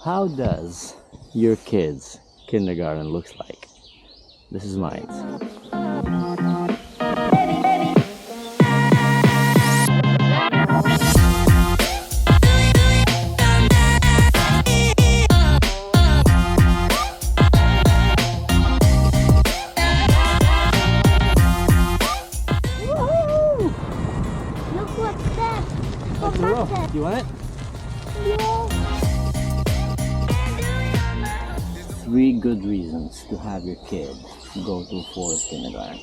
How does your kids' kindergarten looks like? This is mine. Woo! Look what's that? That's a rope. Do you want it? Yeah. 3 good reasons to have your kid go to a forest kindergarten.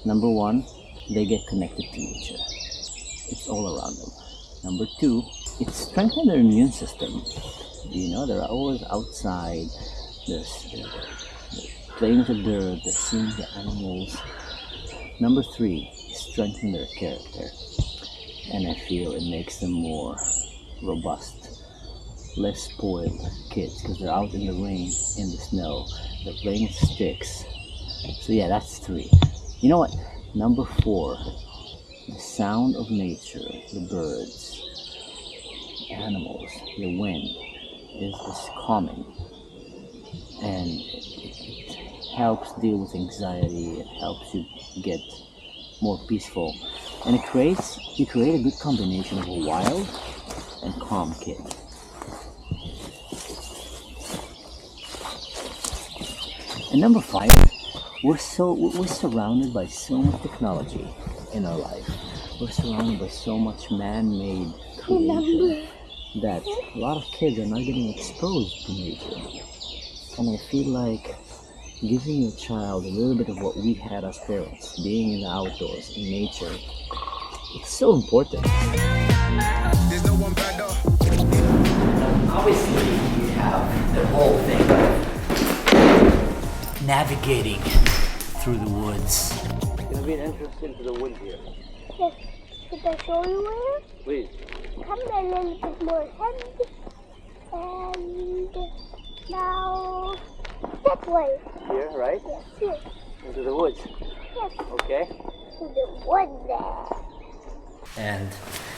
Number 1, they get connected to nature. It's all around them. Number 2, it strengthens their immune system. They're always outside. They're playing with the dirt. They're seeing the animals. Number 3, it strengthens their character. And I feel it makes them more robust, less spoiled kids because they're out in the rain, in the snow, they're playing with sticks. So yeah, that's 3. You know what? Number 4, the sound of nature, the birds, animals, the wind is calming, and it helps deal with anxiety. It helps you get more peaceful, and you create a good combination of a wild and calm kid. And number 5, we're surrounded by so much technology in our life. We're surrounded by so much man-made creation that a lot of kids are not getting exposed to nature. And I feel like giving your child a little bit of what we had as parents, being in the outdoors, in nature, it's so important. Obviously, you have the whole thing of navigating through the woods. It's gonna be an entrance into the woods here. Yes. Should I show you where? Please. Come a little bit more ahead. And now that way. Here, right? Yes, here. Into the woods. Yes. Okay. To the wood there. And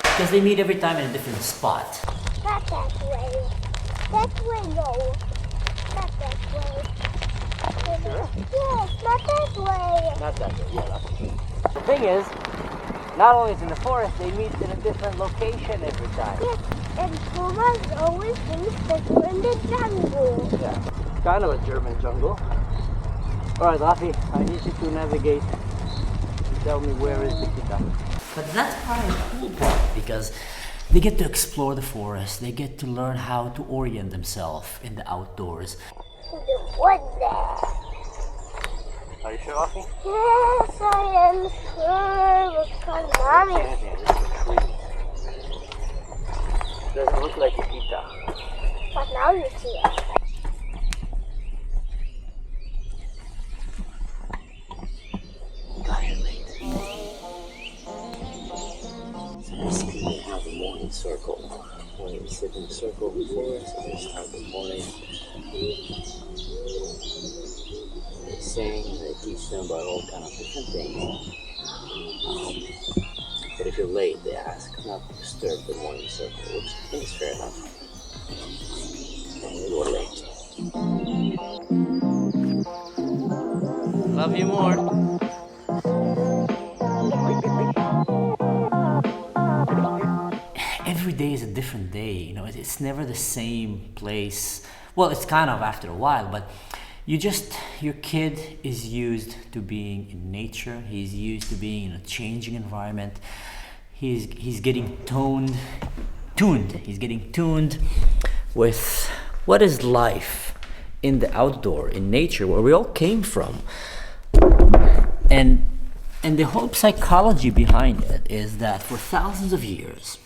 because they meet every time in a different spot. Not that way. That way, no. Not that way. Sure? Yes, not that way. Not that way. Yeah, that's okay. The thing is, not only is in the forest, they meet in a different location every time. Yes, and Pumas always thinks that we're in the jungle. Yeah, kind of a German jungle. Alright, Laffy, I need you to navigate. Tell me where is the kita. But that's probably the cool part because they get to explore the forest. They get to learn how to orient themselves in the outdoors. To the wood there. Are you sure, Laffy? Yes, I am sure. Because Mommy. Yeah, this is a tree. Doesn't look like a kita. But now you see it. Got here late. So basically they have a morning circle. Where we sit in a circle in the forest and they start the morning. They sing, they teach them about all kind of different things. But if you're late, they ask not to disturb the morning circle, which I think is fair enough. And we were late. Love you more. Every day is a different day, it's never the same place. Well, it's kind of after a while, but your kid is used to being in nature. He's used to being in a changing environment. He's getting tuned. He's getting tuned with what is life in the outdoor, in nature, where we all came from. And the whole psychology behind it is that for thousands of years,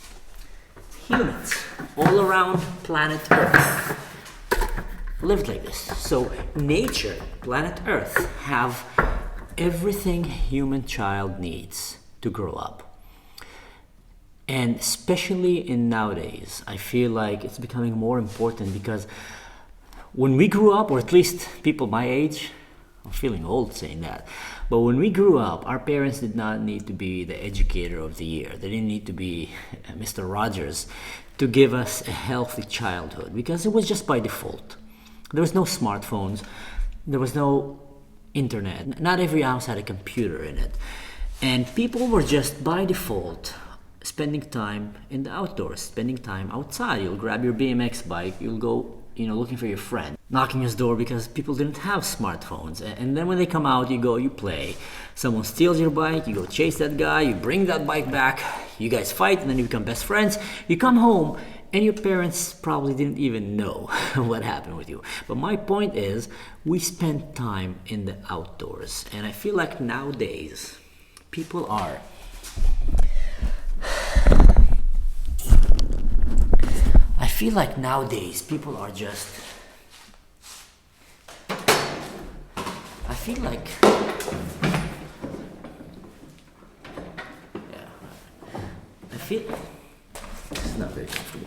humans all around planet Earth lived like this. So nature, planet Earth, have everything human child needs to grow up. And especially in nowadays, I feel like it's becoming more important because when we grew up, or at least people my age, I'm feeling old saying that, but when we grew up, our parents did not need to be the educator of the year. They didn't need to be Mr. Rogers. to give us a healthy childhood because it was just by default. There was no smartphones, there was no internet. Not every house had a computer in it. And people were just by default spending time in the outdoors, spending time outside. You'll grab your BMX bike, you'll go, looking for your friend, knocking his door because people didn't have smartphones. And then when they come out, you go, you play. Someone steals your bike, you go chase that guy, you bring that bike back, you guys fight, and then you become best friends. You come home, and your parents probably didn't even know what happened with you. But my point is, we spent time in the outdoors. And I feel like nowadays, people are just, I feel like, it's not very comfortable.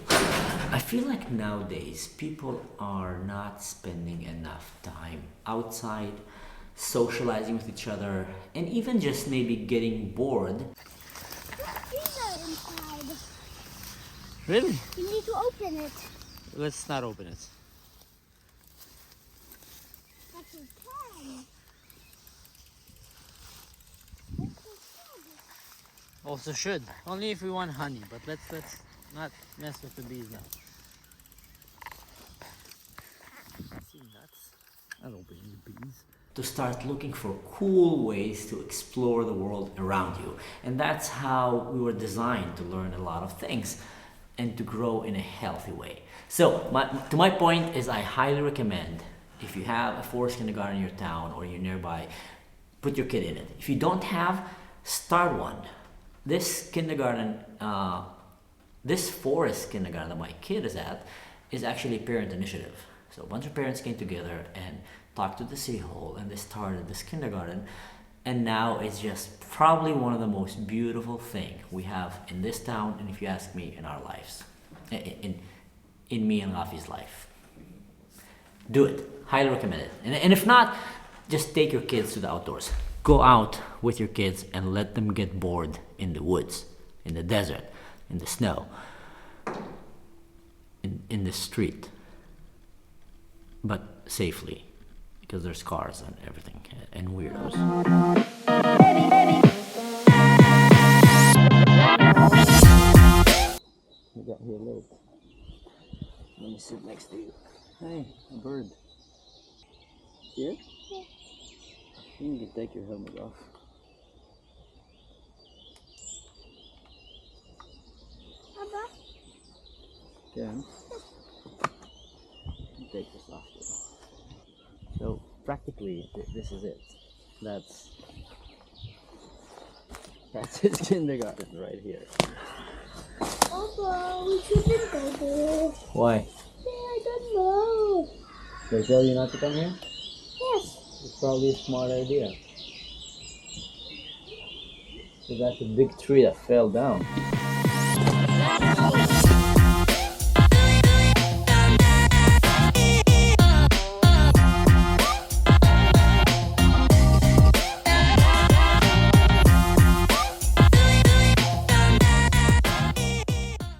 I feel like nowadays people are not spending enough time outside, socializing with each other, and even just maybe getting bored. There's freezer inside. Really? You need to open it. Let's not open it. That's a can. Also should. Only if we want honey, but let's not mess with the bees now. See nuts? Not opening the bees. To start looking for cool ways to explore the world around you. And that's how we were designed, to learn a lot of things and to grow in a healthy way. So my point is, I highly recommend, if you have a forest kindergarten in your town or you're nearby, put your kid in it. If you don't have, start one. This kindergarten, this forest kindergarten that my kid is at, is actually a parent initiative. So a bunch of parents came together and talked to the city hall, and they started this kindergarten. And now it's just probably one of the most beautiful things we have in this town, and if you ask me, in our lives, in me and Rafi's life. Do it. Highly recommend it. And if not, just take your kids to the outdoors. Go out with your kids and let them get bored in the woods, in the desert, in the snow, in the street, but safely, because there's cars and everything and weirdos. We got here late. Let me sit next to you. Hey, a bird. Here? Yeah. You can take your helmet off. Papa? Can. Take this off too. So practically, this is it. That's his kindergarten right here. Papa, we shouldn't go there. Why? I don't know. They tell you not to come here? Yes. It's probably a smart idea. So that's a big tree that fell down.